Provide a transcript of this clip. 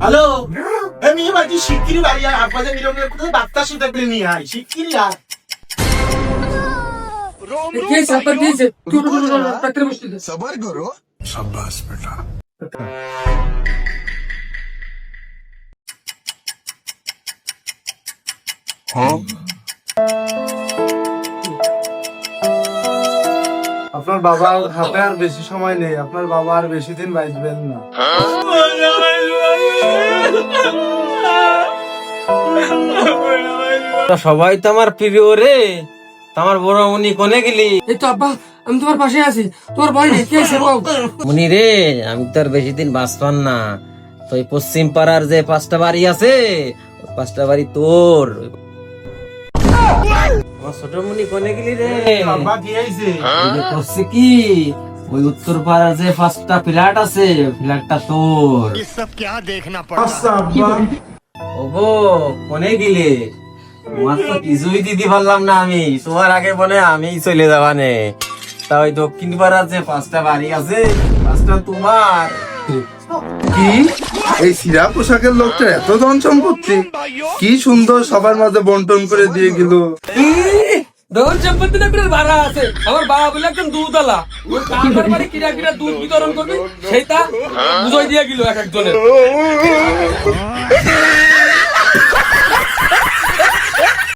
Hello, আমি বাড়ি শিগগিরই বাড়ি আর আব্বাজান নিরঙ্গের কোথায় বার্তা শুনতে পেলে নিয়ে আয় শিগগিরই আর सबर करो। शाबाश बेटा। আপনার বাবার হাতে আর বেশি সময় নেই, আপনার বাবা আর বেশি দিন বাঁচবেন না। সবাই তো আমার প্রিয় রে, আমার বড় মুনি কোনে গেলি? এই তো আব্বা, আমি তোমার পাশে আছি। তোমার ভয় নেই, কি আছে বল? মুনি রে, আমি তো আর বেশি দিন বাঁচবান না। তো এই পশ্চিম পাড়ার যে 5টা বাড়ি আছে, ওই 5টা বাড়ি তোর। আমার ছোট মুনি কোনে গেলি রে? আব্বা কি আইছে? করছে কি, ওই উত্তর পাড়ার যে 5টা ফ্ল্যাট আছে, ফ্ল্যাটটা তোর। আচ্ছা আব্বা, ওগো কোনে গেলে? তোমার তো কিছুই দিতে পারলাম না আমি, তোমার আগে বলে আমি চলে যাবানে। তা ওই দক্ষিণ পাড়ার যে 5টা বাড়ি আছে, 5টা তোমার। কি এই সিরা পোশাকের লোকটা এত ধন সম্পত্তি, কি সুন্দর সবার মাঝে বন্টন করে দিয়ে গেল। ধন সম্পত্তি না বিরাট ভাড়া আছে। আমার বাবা বলে একজন দুধওয়ালা, ওই কার বাড়ি কিরা কিরা দুধ বিতরণ করবে সেইটা বুঝাই দিয়ে গেল এক একজনের।